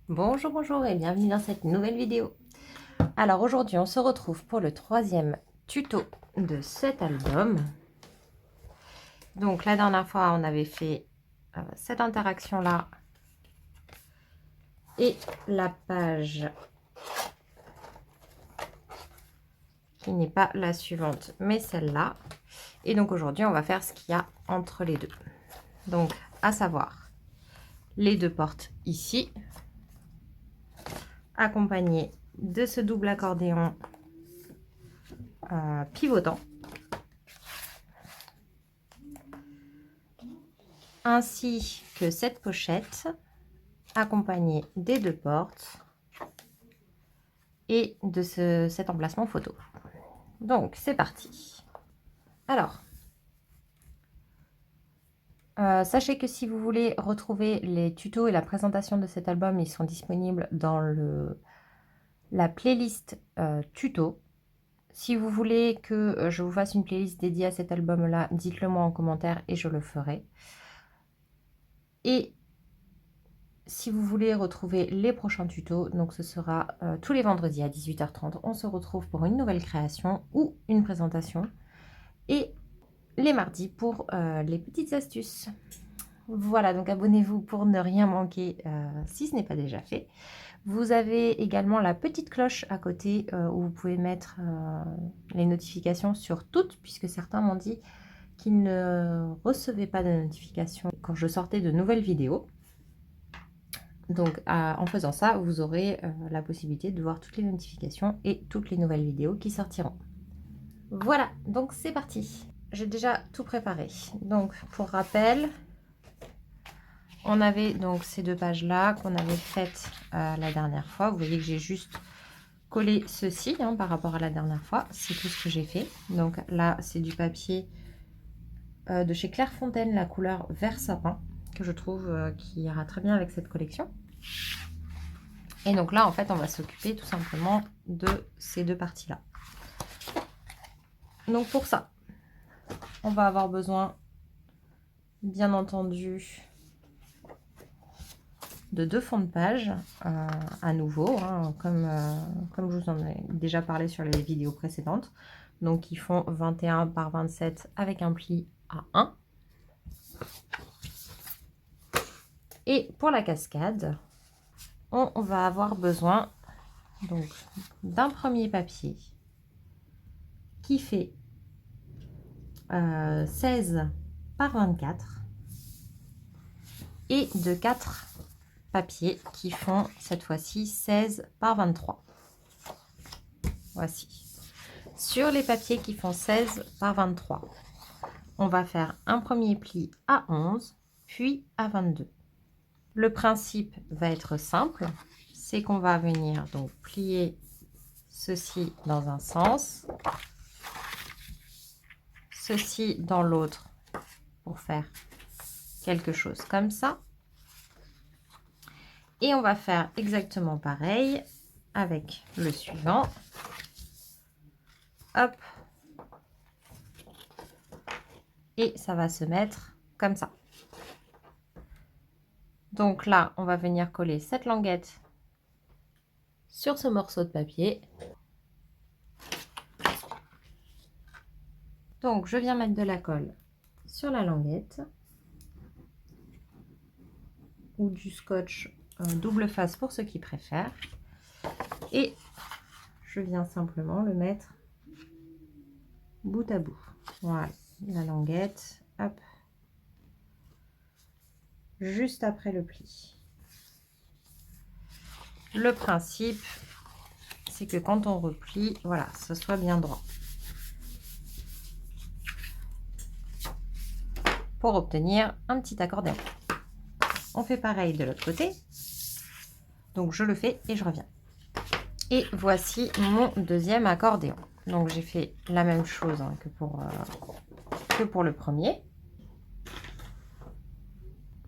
Bonjour, bonjour et bienvenue dans cette nouvelle vidéo. Alors aujourd'hui, on se retrouve pour le troisième tuto de cet album. Donc la dernière fois, on avait fait cette interaction-là et la page qui n'est pas la suivante, mais celle-là. Et donc aujourd'hui, on va faire ce qu'il y a entre les deux. Donc, à savoir, les deux portes ici, accompagnées de ce double accordéon pivotant, ainsi que cette pochette accompagnée des deux portes et de cet emplacement photo. Donc, c'est parti. Alors, sachez que si vous voulez retrouver les tutos et la présentation de cet album, ils sont disponibles dans la playlist tuto. Si vous voulez que je vous fasse une playlist dédiée à cet album-là, dites-le moi en commentaire et je le ferai. Et si vous voulez retrouver les prochains tutos, donc ce sera tous les vendredis à 18h30, on se retrouve pour une nouvelle création ou une présentation. Et les mardis pour les petites astuces. Voilà, donc abonnez-vous pour ne rien manquer si ce n'est pas déjà fait. Vous avez également la petite cloche à côté où vous pouvez mettre les notifications sur toutes, puisque certains m'ont dit qu'ils ne recevaient pas de notifications quand je sortais de nouvelles vidéos. Donc en faisant ça, vous aurez la possibilité de voir toutes les notifications et toutes les nouvelles vidéos qui sortiront. Voilà, donc c'est parti. J'ai déjà tout préparé. Donc pour rappel, on avait donc ces deux pages-là qu'on avait faites la dernière fois. Vous voyez que j'ai juste collé ceci par rapport à la dernière fois. C'est tout ce que j'ai fait. Donc là, c'est du papier de chez Clairefontaine, la couleur vert sapin, que je trouve qui ira très bien avec cette collection. Et donc là, en fait, on va s'occuper tout simplement de ces deux parties-là. Donc pour ça, on va avoir besoin, bien entendu, de deux fonds de page à nouveau, comme je vous en ai déjà parlé sur les vidéos précédentes. Donc ils font 21 par 27 avec un pli à 1. Et pour la cascade, on va avoir besoin donc d'un premier papier qui fait 16 par 24 et de 4 papiers qui font cette fois-ci 16 par 23. Voici. Sur les papiers qui font 16 par 23, on va faire un premier pli à 11, puis à 22. Le principe va être simple, c'est qu'on va venir donc plier ceci dans un sens, ceci dans l'autre pour faire quelque chose comme ça. Et on va faire exactement pareil avec le suivant. Hop. Et ça va se mettre comme ça. Donc là, on va venir coller cette languette sur ce morceau de papier. Donc, je viens mettre de la colle sur la languette ou du scotch double face pour ceux qui préfèrent. Et je viens simplement le mettre bout à bout. Voilà, la languette, hop, juste après le pli. Le principe, c'est que quand on replie, voilà, ce soit bien droit. Pour obtenir un petit accordéon. On fait pareil de l'autre côté. Donc je le fais et je reviens. Et voici mon deuxième accordéon. Donc j'ai fait la même chose que pour le premier.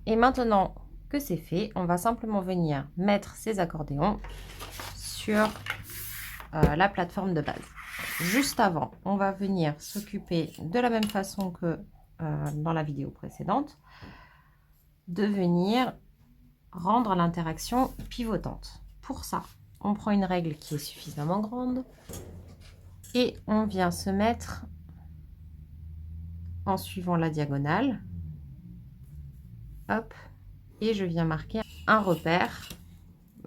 Et maintenant que c'est fait, on va simplement venir mettre ces accordéons sur la plateforme de base. Juste avant, on va venir s'occuper de la même façon que dans la vidéo précédente, de venir rendre l'interaction pivotante. Pour ça, on prend une règle qui est suffisamment grande et on vient se mettre en suivant la diagonale. Hop, et je viens marquer un repère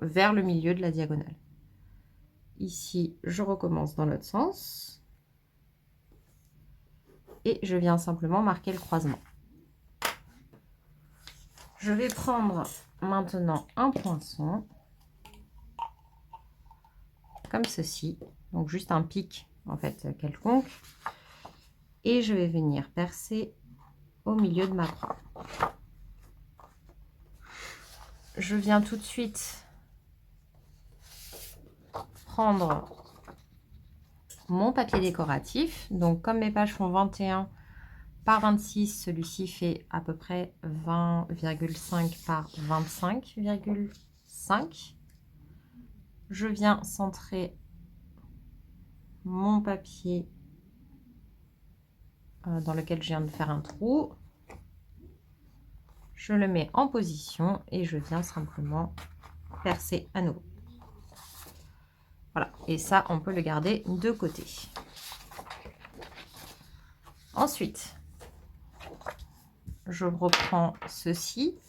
vers le milieu de la diagonale. Ici, je recommence dans l'autre sens et je viens simplement marquer le croisement. Je vais prendre maintenant un poinçon comme ceci, donc juste un pic en fait quelconque, et je vais venir percer au milieu de ma croix. Je viens tout de suite prendre mon papier décoratif. Donc comme mes pages font 21 par 26, celui-ci fait à peu près 20,5 par 25,5. Je viens centrer mon papier dans lequel je viens de faire un trou. Je le mets en position et je viens simplement percer à nouveau. Voilà, et ça, on peut le garder de côté. Ensuite, je reprends ceci.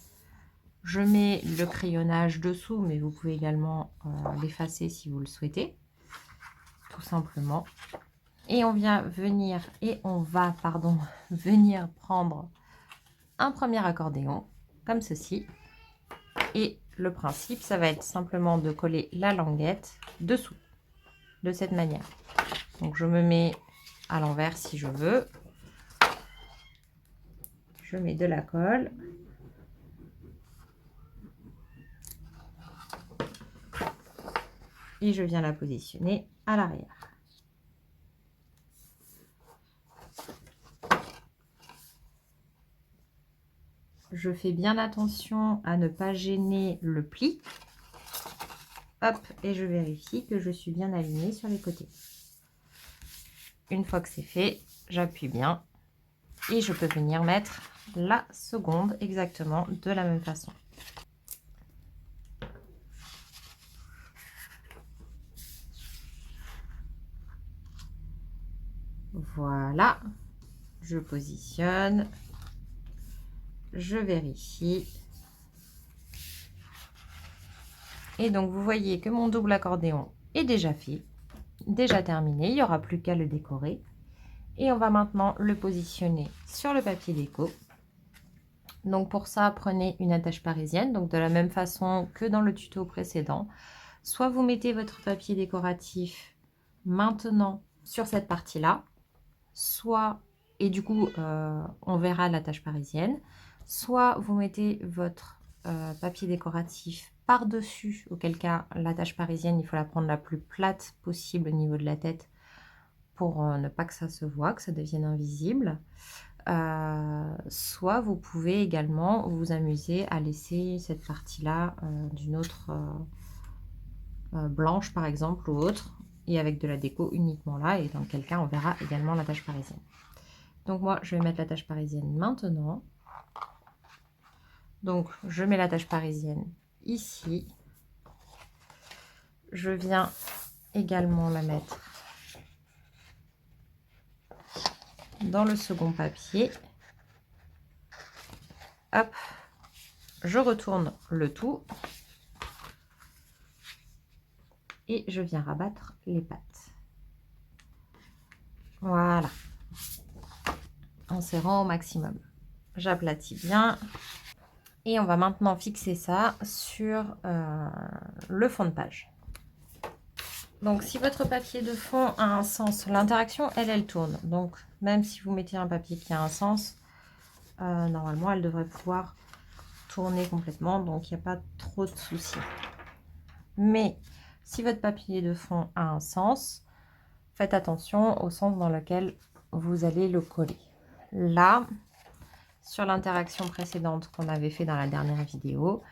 Je mets le crayonnage dessous, mais vous pouvez également l'effacer si vous le souhaitez, tout simplement. Et on vient venir, venir prendre un premier accordéon, comme ceci. Et le principe, ça va être simplement de coller la languette dessous, de cette manière. Donc je me mets à l'envers si je veux. Je mets de la colle. Et je viens la positionner à l'arrière. Je fais bien attention à ne pas gêner le pli. Hop, et je vérifie que je suis bien alignée sur les côtés. Une fois que c'est fait, j'appuie bien et je peux venir mettre la seconde exactement de la même façon. Voilà, je positionne, je vérifie. Et donc, vous voyez que mon double accordéon est déjà fait, déjà terminé. Il n'y aura plus qu'à le décorer. Et on va maintenant le positionner sur le papier déco. Donc, pour ça, prenez une attache parisienne. Donc, de la même façon que dans le tuto précédent. Soit vous mettez votre papier décoratif maintenant sur cette partie-là. Soit, et du coup, on verra l'attache parisienne. Soit vous mettez votre papier décoratif par-dessus, auquel cas l'attache parisienne, il faut la prendre la plus plate possible au niveau de la tête pour ne pas que ça se voit, que ça devienne invisible. Soit vous pouvez également vous amuser à laisser cette partie-là d'une autre blanche par exemple ou autre, et avec de la déco uniquement là, et dans quel cas on verra également l'attache parisienne. Donc moi je vais mettre l'attache parisienne maintenant. Donc je mets l'attache parisienne ici. Je viens également la mettre dans le second papier. Hop, je retourne le tout et je viens rabattre les pattes. Voilà, en serrant au maximum. J'aplatis bien et on va maintenant fixer ça sur le fond de page. Donc, si votre papier de fond a un sens, l'interaction, elle tourne. Donc, même si vous mettez un papier qui a un sens, normalement, elle devrait pouvoir tourner complètement. Donc, il n'y a pas trop de soucis. Mais, si votre papier de fond a un sens, faites attention au sens dans lequel vous allez le coller. Là, sur l'interaction précédente qu'on avait fait dans la dernière vidéo,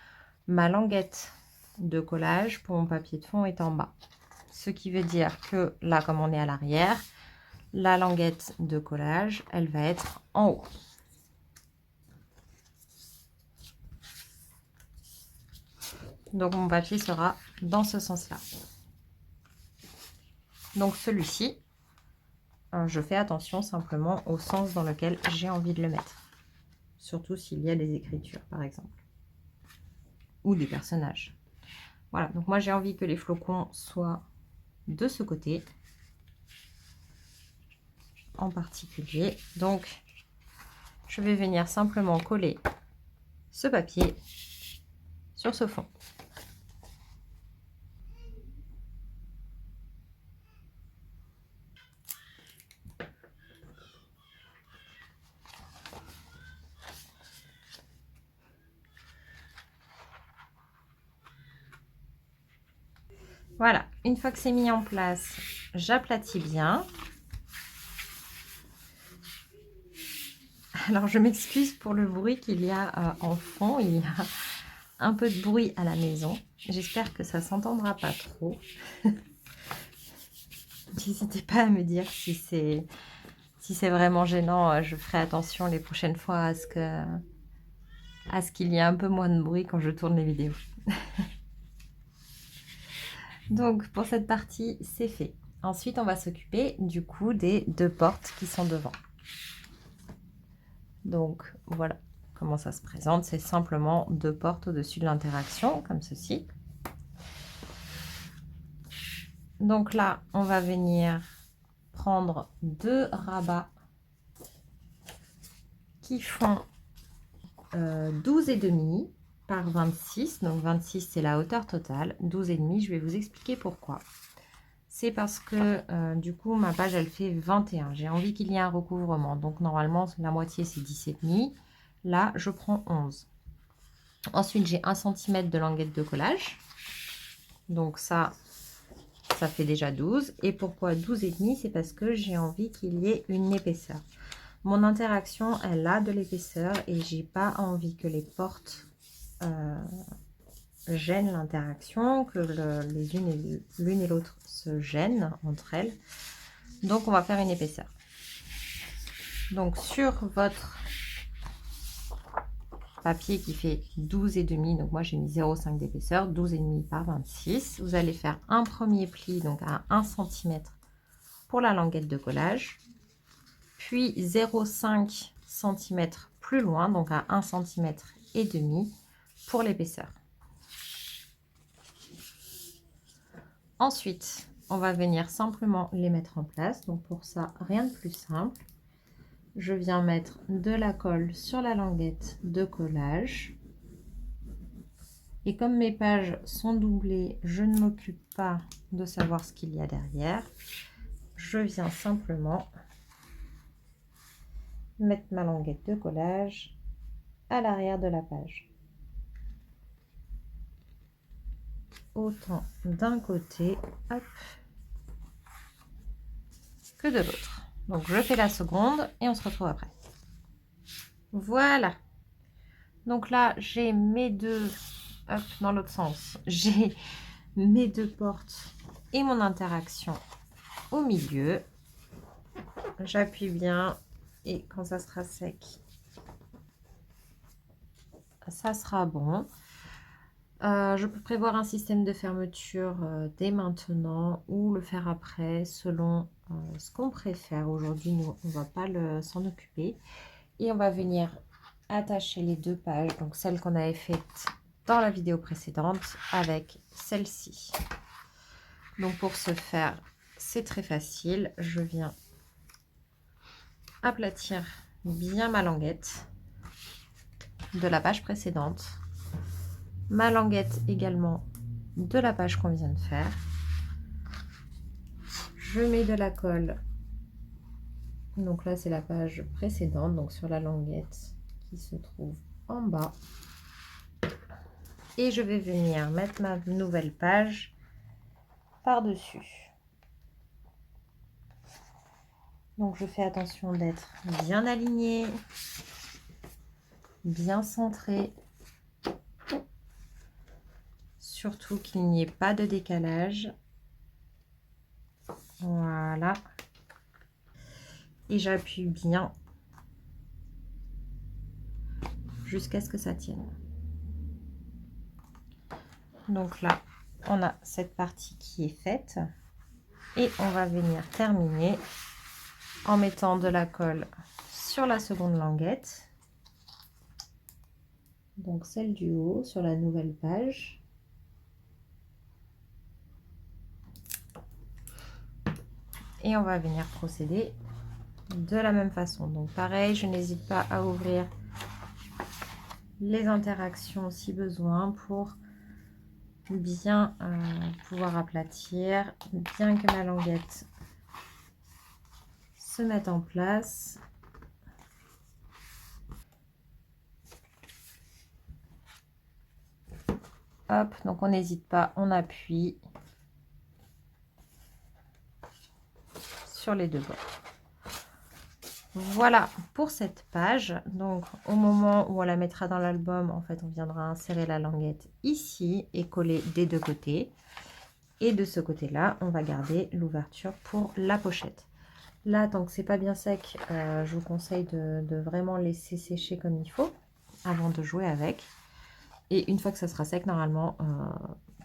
ma languette de collage pour mon papier de fond est en bas. Ce qui veut dire que là, comme on est à l'arrière, la languette de collage, elle va être en haut. Donc mon papier sera dans ce sens-là. Donc celui-ci, je fais attention simplement au sens dans lequel j'ai envie de le mettre. Surtout s'il y a des écritures, par exemple. Ou des personnages. Voilà, donc moi j'ai envie que les flocons soient de ce côté. En particulier. Donc, je vais venir simplement coller ce papier sur ce fond. Voilà, une fois que c'est mis en place, j'aplatis bien. Alors, je m'excuse pour le bruit qu'il y a en fond. Il y a un peu de bruit à la maison. J'espère que ça s'entendra pas trop. N'hésitez pas à me dire si c'est vraiment gênant. Je ferai attention les prochaines fois à ce qu'il y ait un peu moins de bruit quand je tourne les vidéos. Donc, pour cette partie, c'est fait. Ensuite, on va s'occuper du coup des deux portes qui sont devant. Donc, voilà comment ça se présente. C'est simplement deux portes au-dessus de l'interaction, comme ceci. Donc là, on va venir prendre deux rabats qui font 12,5 par 26. Donc 26, c'est la hauteur totale. 12,5, je vais vous expliquer pourquoi. C'est parce que du coup, ma page, elle fait 21. J'ai envie qu'il y ait un recouvrement. Donc normalement, la moitié, c'est 17,5. Là, je prends 11. Ensuite, j'ai 1 cm de languette de collage. Donc ça fait déjà 12. Et pourquoi 12,5? C'est parce que j'ai envie qu'il y ait une épaisseur. Mon interaction, elle a de l'épaisseur et j'ai pas envie que les portes gênent l'interaction, que l'une et l'autre se gênent entre elles. Donc, on va faire une épaisseur. Donc, sur votre papier qui fait 12,5, donc moi j'ai mis 0,5 d'épaisseur, 12,5 par 26, vous allez faire un premier pli donc à 1 cm pour la languette de collage, puis 0,5 cm plus loin, donc à 1 cm et demi pour l'épaisseur. Ensuite, on va venir simplement les mettre en place. Donc pour ça, rien de plus simple. Je viens mettre de la colle sur la languette de collage. Et comme mes pages sont doublées, je ne m'occupe pas de savoir ce qu'il y a derrière. Je viens simplement mettre ma languette de collage à l'arrière de la page. Autant d'un côté, hop, que de l'autre. Donc je fais la seconde et on se retrouve après. Voilà. Donc là, j'ai mes deux, hop, dans l'autre sens, j'ai mes deux portes et mon interaction au milieu. J'appuie bien et quand ça sera sec, ça sera bon. Je peux prévoir un système de fermeture dès maintenant ou le faire après selon ce qu'on préfère. Aujourd'hui, nous, on ne va pas s'en occuper. Et on va venir attacher les deux pages, donc celle qu'on avait faite dans la vidéo précédente avec celle-ci. Donc pour ce faire, c'est très facile. Je viens aplatir bien ma languette de la page précédente. Ma languette également de la page qu'on vient de faire. Je mets de la colle. Donc là, c'est la page précédente, donc sur la languette qui se trouve en bas. Et je vais venir mettre ma nouvelle page par-dessus. Donc je fais attention d'être bien alignée, bien centrée. Surtout qu'il n'y ait pas de décalage. Voilà. Et j'appuie bien jusqu'à ce que ça tienne. Donc là, on a cette partie qui est faite. Et on va venir terminer en mettant de la colle sur la seconde languette. Donc celle du haut sur la nouvelle page. Et on va venir procéder de la même façon. Donc pareil, je n'hésite pas à ouvrir les interactions si besoin pour bien pouvoir aplatir, bien que ma languette se mette en place. Hop, donc on n'hésite pas, on appuie sur les deux bords. Voilà pour cette page. Donc au moment où on la mettra dans l'album, en fait on viendra insérer la languette ici et coller des deux côtés. Et de ce côté-là, on va garder l'ouverture pour la pochette. Là, tant que c'est pas bien sec, je vous conseille de vraiment laisser sécher comme il faut avant de jouer avec. Et une fois que ça sera sec, normalement,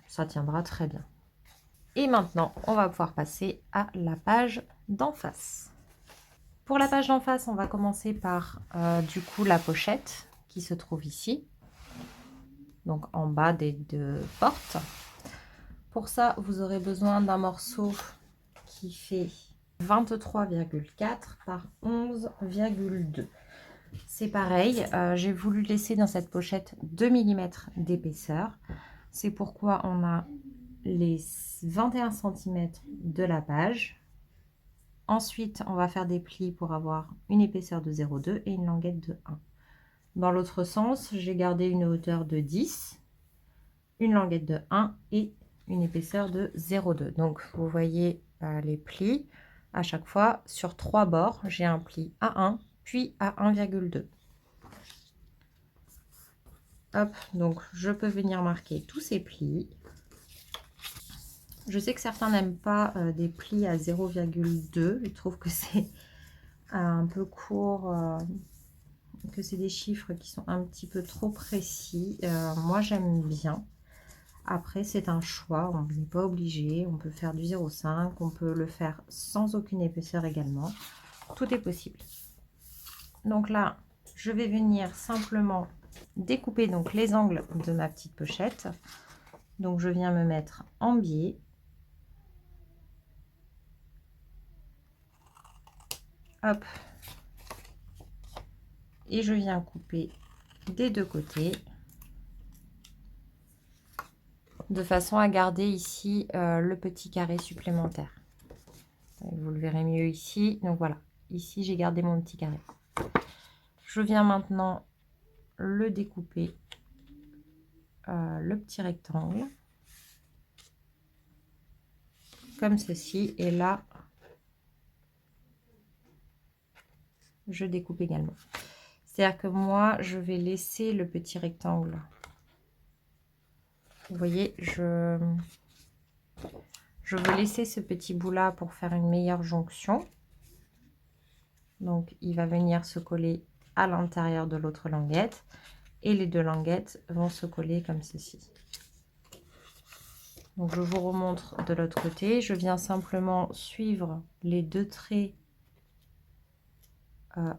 ça tiendra très bien. Et maintenant, on va pouvoir passer à la page d'en face. Pour la page d'en face, on va commencer par du coup la pochette qui se trouve ici, donc en bas des deux portes. Pour ça, vous aurez besoin d'un morceau qui fait 23,4 par 11,2. C'est pareil, j'ai voulu laisser dans cette pochette 2 mm d'épaisseur. C'est pourquoi on a les 21 cm de la page. Ensuite, on va faire des plis pour avoir une épaisseur de 0,2 et une languette de 1. Dans l'autre sens, j'ai gardé une hauteur de 10, une languette de 1 et une épaisseur de 0,2. Donc, vous voyez les plis. À chaque fois, sur 3 bords, j'ai un pli à 1, puis à 1,2. Hop, donc je peux venir marquer tous ces plis. Je sais que certains n'aiment pas des plis à 0,2. Ils trouvent que c'est un peu court, que c'est des chiffres qui sont un petit peu trop précis. Moi, j'aime bien. Après, c'est un choix. On n'est pas obligé. On peut faire du 0,5. On peut le faire sans aucune épaisseur également. Tout est possible. Donc là, je vais venir simplement découper donc les angles de ma petite pochette. Donc, je viens me mettre en biais. Hop, et je viens couper des deux côtés de façon à garder ici le petit carré supplémentaire. Vous le verrez mieux ici. Donc voilà, ici j'ai gardé mon petit carré. Je viens maintenant le découper, le petit rectangle, comme ceci. Et là, je découpe également. C'est-à-dire que moi, je vais laisser le petit rectangle. Vous voyez, je veux laisser ce petit bout là pour faire une meilleure jonction. Donc, il va venir se coller à l'intérieur de l'autre languette. Et les deux languettes vont se coller comme ceci. Donc, je vous remontre de l'autre côté. Je viens simplement suivre les deux traits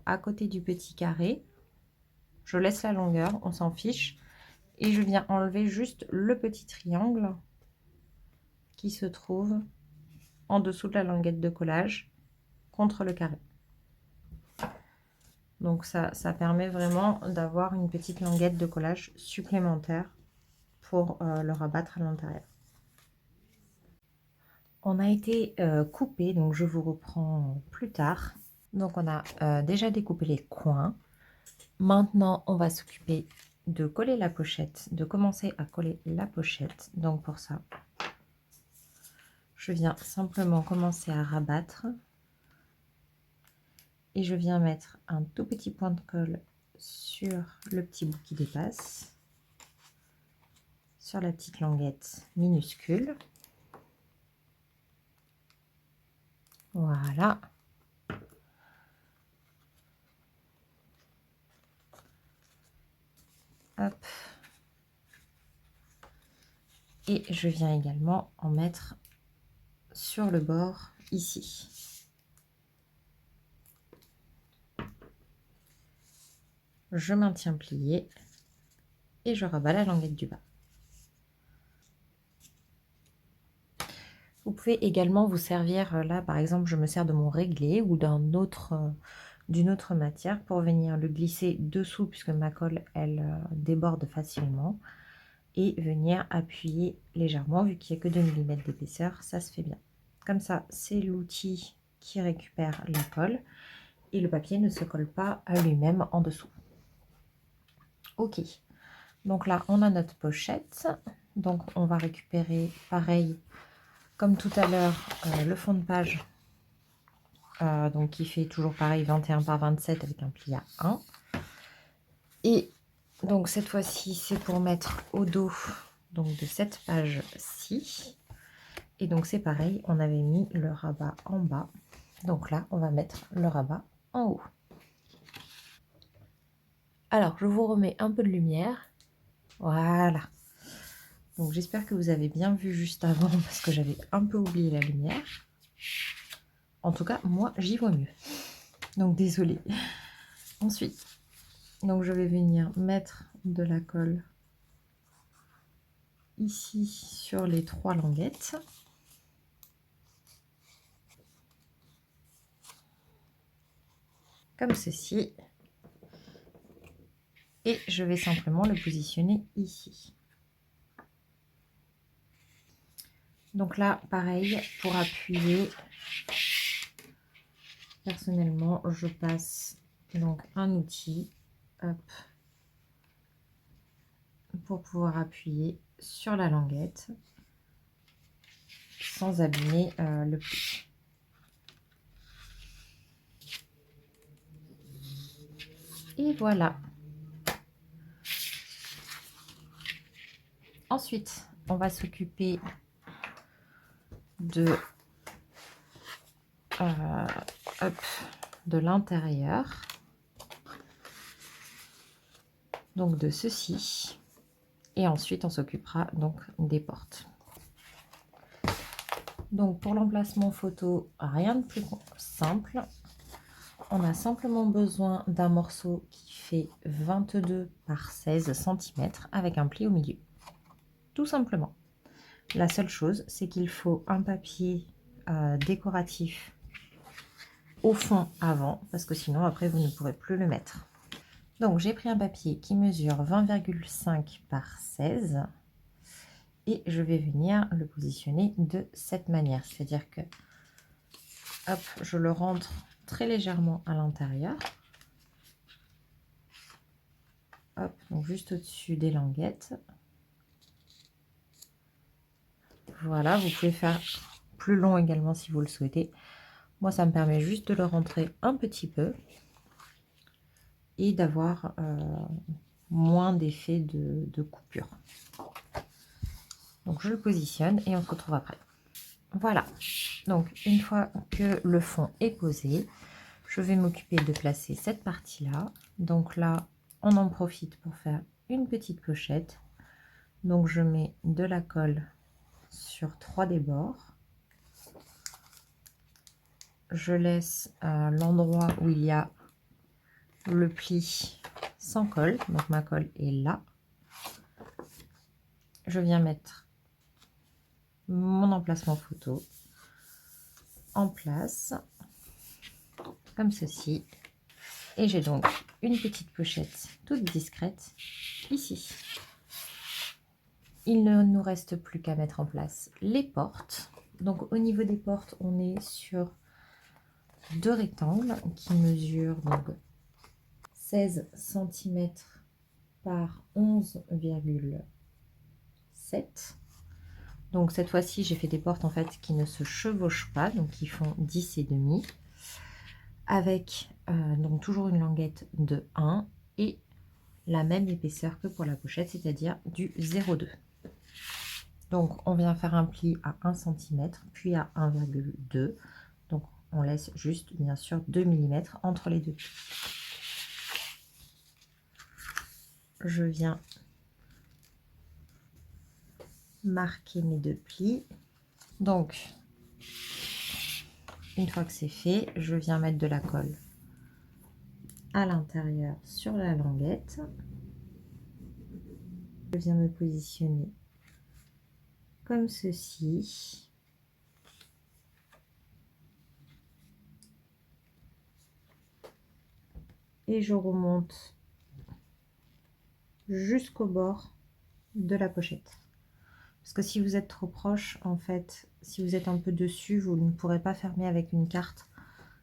à côté du petit carré. Je laisse la longueur, on s'en fiche. Et je viens enlever juste le petit triangle qui se trouve en dessous de la languette de collage contre le carré. Donc ça permet vraiment d'avoir une petite languette de collage supplémentaire pour le rabattre à l'intérieur. On a été coupé, donc je vous reprends plus tard. Donc on a déjà découpé les coins. Maintenant, on va s'occuper de coller la pochette, de commencer à coller la pochette. Donc pour ça, je viens simplement commencer à rabattre. Et je viens mettre un tout petit point de colle sur le petit bout qui dépasse, sur la petite languette minuscule. Voilà. Hop. Et je viens également en mettre sur le bord ici. Je maintiens plié et je rabats la languette du bas. Vous pouvez également vous servir, là par exemple je me sers de mon réglé ou d'une autre matière pour venir le glisser dessous puisque ma colle elle déborde facilement et venir appuyer légèrement vu qu'il n'y a que 2 mm d'épaisseur, ça se fait bien. Comme ça c'est l'outil qui récupère la colle et le papier ne se colle pas à lui-même en dessous. Ok, donc là on a notre pochette, donc on va récupérer pareil comme tout à l'heure le fond de page, donc qui fait toujours pareil 21 par 27 avec un pli à 1. Et donc cette fois-ci c'est pour mettre au dos donc de cette page-ci. Et donc c'est pareil, on avait mis le rabat en bas. Donc là on va mettre le rabat en haut. Alors je vous remets un peu de lumière. Voilà. Donc j'espère que vous avez bien vu juste avant parce que j'avais un peu oublié la lumière. En tout cas, moi j'y vois mieux. Donc désolée. Ensuite, donc je vais venir mettre de la colle ici sur les 3 languettes. Comme ceci. Et je vais simplement le positionner ici. Donc là, pareil, pour appuyer, personnellement, je passe donc un outil, hop, pour pouvoir appuyer sur la languette sans abîmer le pli. Et voilà. Ensuite, on va s'occuper de l'intérieur, donc de ceci, et ensuite on s'occupera donc des portes. Donc pour l'emplacement photo, rien de plus simple. On a simplement besoin d'un morceau qui fait 22 par 16 cm avec un pli au milieu. Tout simplement. La seule chose, c'est qu'il faut un papier décoratif au fond avant, parce que sinon après vous ne pourrez plus le mettre. Donc j'ai pris un papier qui mesure 20,5 par 16 et je vais venir le positionner de cette manière, c'est-à-dire que hop, je le rentre très légèrement à l'intérieur. Hop, donc juste au-dessus des languettes. Voilà, vous pouvez faire plus long également si vous le souhaitez. Moi, ça me permet juste de le rentrer un petit peu et d'avoir moins d'effet de coupure. Donc je le positionne et on se retrouve après. Voilà, donc une fois que le fond est posé, je vais m'occuper de placer cette partie-là. Donc là, on en profite pour faire une petite pochette. Donc je mets de la colle sur 3 des bords. Je laisse l'endroit où il y a le pli sans colle, donc ma colle est là. Je viens mettre mon emplacement photo en place, comme ceci. Et j'ai donc une petite pochette toute discrète ici. Il ne nous reste plus qu'à mettre en place les portes. Donc au niveau des portes, on est sur 2 rectangles qui mesurent donc 16 cm par 11,7. Donc cette fois-ci, j'ai fait des portes en fait qui ne se chevauchent pas, donc qui font 10 et demi, avec donc toujours une languette de 1 et la même épaisseur que pour la pochette, c'est-à-dire du 0,2. Donc on vient faire un pli à 1 cm, puis à 1,2. Donc on laisse juste bien sûr 2 mm entre les deux plis. Je viens marquer mes 2 plis. Donc, une fois que c'est fait, je viens mettre de la colle à l'intérieur sur la languette. Je viens me positionner comme ceci. Et je remonte jusqu'au bord de la pochette. Parce que si vous êtes trop proche, en fait, si vous êtes un peu dessus, vous ne pourrez pas fermer avec une carte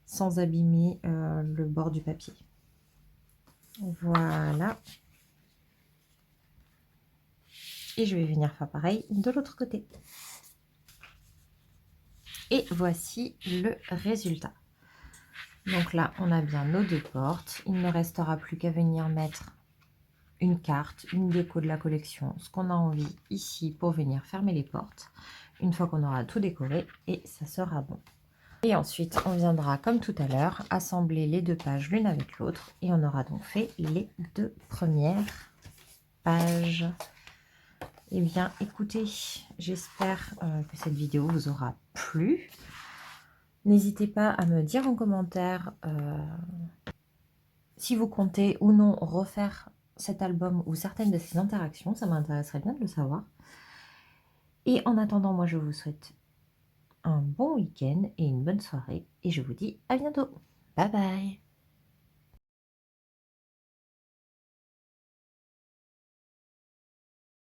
sans abîmer le bord du papier. Voilà. Et je vais venir faire pareil de l'autre côté. Et voici le résultat. Donc là, on a bien nos 2 portes. Il ne restera plus qu'à venir mettre une carte, une déco de la collection, ce qu'on a envie ici pour venir fermer les portes. Une fois qu'on aura tout décoré, et ça sera bon. Et ensuite, on viendra, comme tout à l'heure, assembler les 2 pages l'une avec l'autre. Et on aura donc fait les 2 premières pages. Eh bien, écoutez, j'espère que cette vidéo vous aura plu. N'hésitez pas à me dire en commentaire si vous comptez ou non refaire cet album ou certaines de ces interactions. Ça m'intéresserait bien de le savoir. Et en attendant, moi, je vous souhaite un bon week-end et une bonne soirée. Et je vous dis à bientôt. Bye bye!